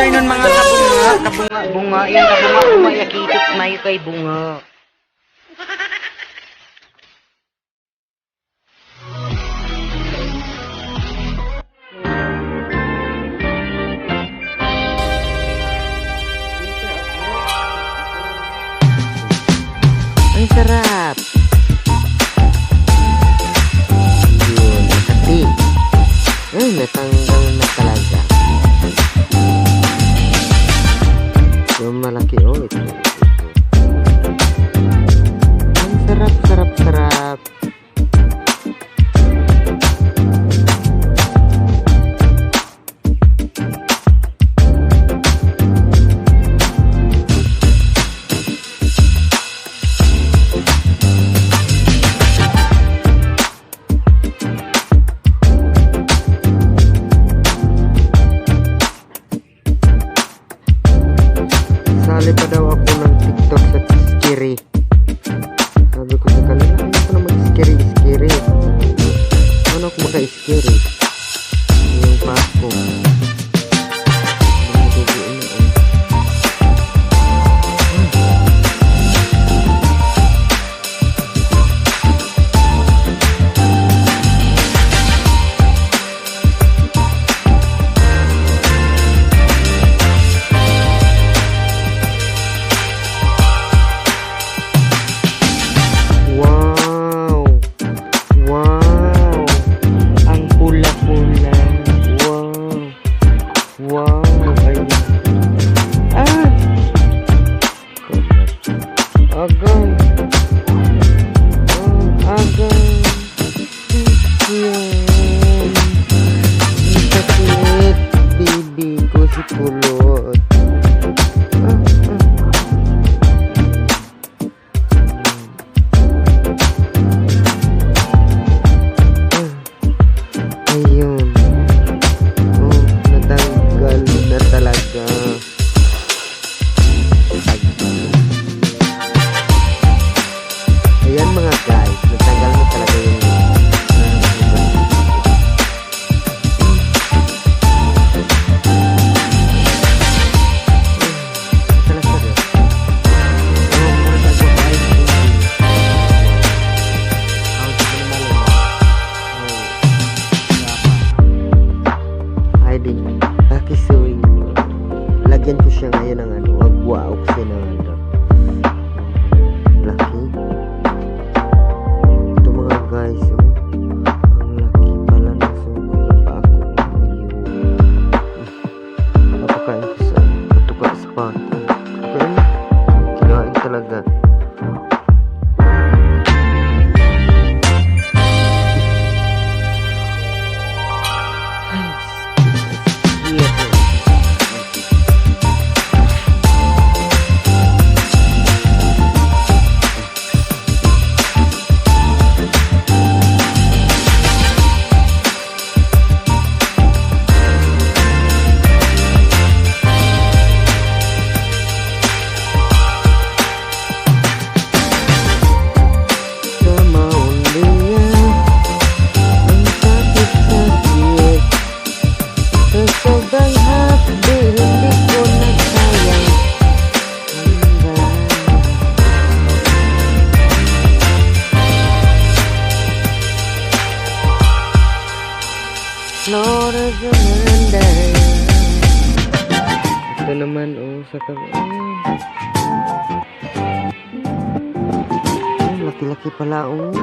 afternoon mga kabunga, bunga, yan kabunga, umayakitip na yun kay bunga. Ang sarap. Yun, makati. Ay, natanggal na talaga. Yung malaki, oh, ito. Ang sarap, sarap, sarap. Sali pa daw ako ng TikTok sa Skiri. Sabi ko sa kanila, ano ko na mag-skiri. Ano ako maka-skiri? Yung pasko. Wow, ayun. Agay. Agay. Yan. Ang sakit, baby ko si kulot. Ayun. Na talaga. Ayan mga guys, natanggal na talaga yung lagyan ko siya ngayon ng ano, agwa-ok siya ng ano. Laki. Ito mga guys, oh. Ang laki pala na sumunod pa ako. Napakain ko sa patuka sa pata. Kaya kinain talaga. Flores Menday. Ito naman, oh, sa laki-laki pala, oh.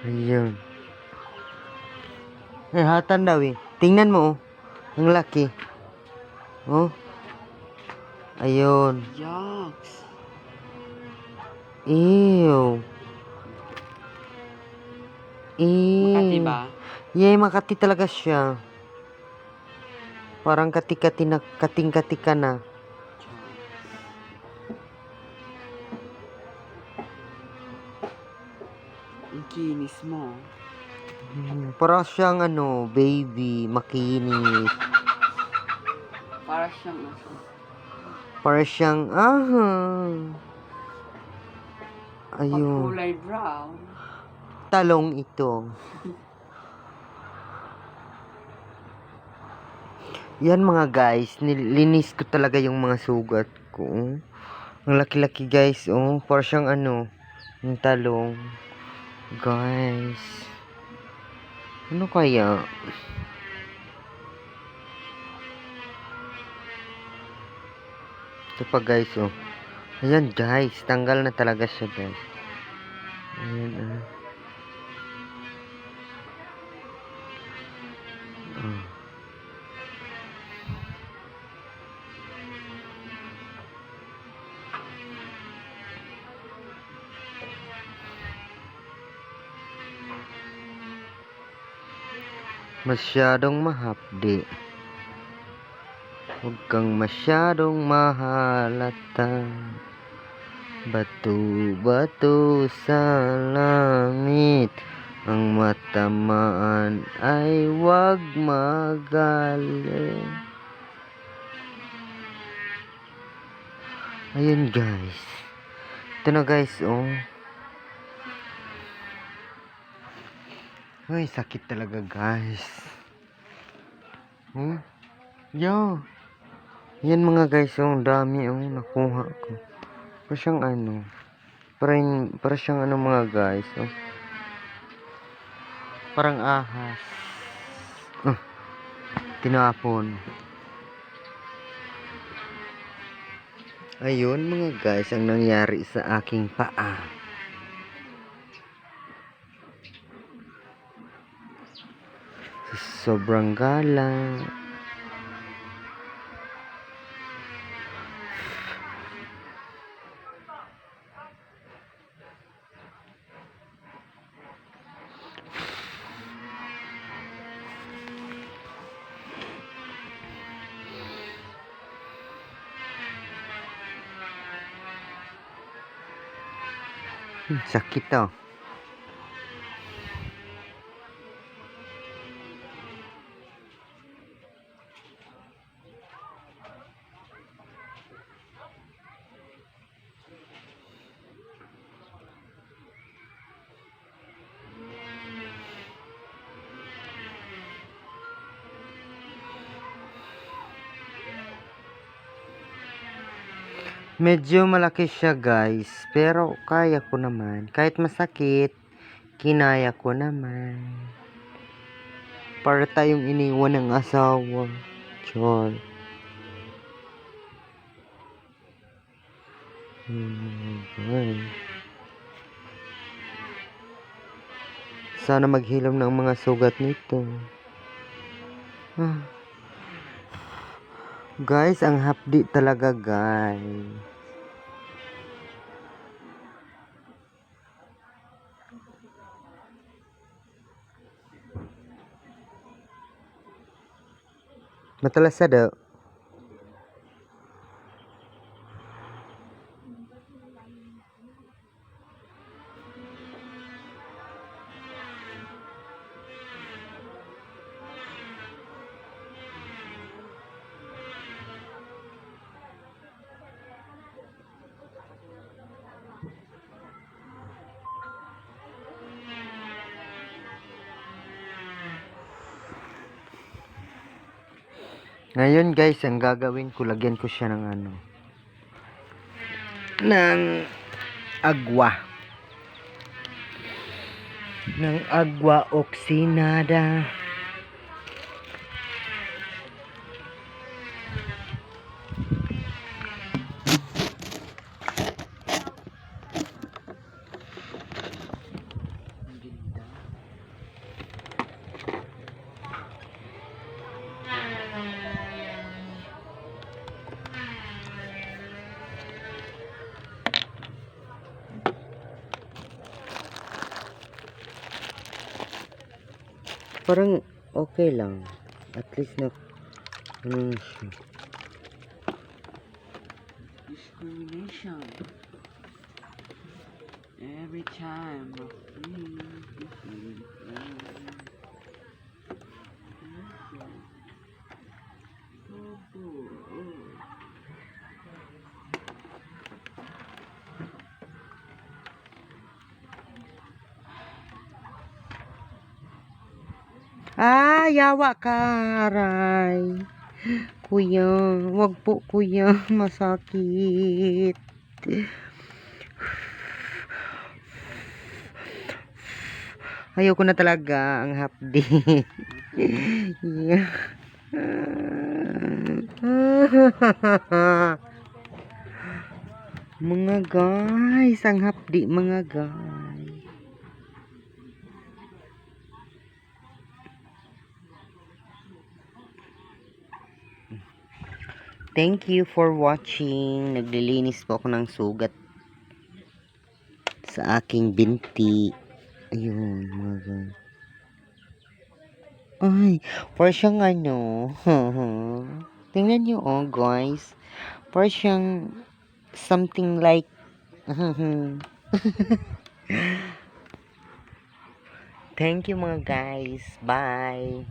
Ayun. Hatan daw eh. Tingnan mo, oh. Ang laki. Oh. Ayun. Yucks. Ew. Makati ba? Yeah, Makati talaga siya. Parang kati-kati na, kating-kati ka na. kinis mo. Para siyang baby, makinis. Para siyang aso. Para siyang, ayun, Pagkulay brown. talong ito. Yan mga guys, nilinis ko talaga yung mga sugat ko. Ang laki-laki guys, para siyang yung talong. Guys, ano kaya? Ito pa guys, ayan guys, tanggal na talaga siya guys. Ayan, masyadong mahapdi. Huwag kang masyadong mahalata. Bato-bato sa langit. Ang matamaan ay huwag magaling. Ayun guys. Ito na guys, Ay, sakit talaga guys. Yo. Yan mga guys, ang dami nakuha ko. Para siyang para siyang mga guys, parang ahas. Tinapon. Ayun mga guys, ang nangyari sa aking paa. Sobrang galang. Sakit to. Medyo malaki siya guys, pero kaya ko naman. Kahit masakit, kinaya ko naman. Para tayong iniwan ng asawa. Chol. Sana maghilom ng mga sugat nito. Guys, ang hapdi talaga guys. Matalas ada. Ngayon guys, ang gagawin ko, lagyan ko siya ng ng agwa. Ng agwa oksinada. Parang okay lang. At least na siya. Discrimination. Every time I feel this way. Yawa ka, aray. Kuya, wag po kuya, masakit. Ayoko na talaga ang hapdi. Yeah. Mga guys, ang hapdi mga guys. Thank you for watching. Naglilinis po ako ng sugat sa aking binti. Ayun, mga guys. Ay, para siyang ano. Tingnan nyo, oh, guys. Para siyang something like thank you mga guys. Bye.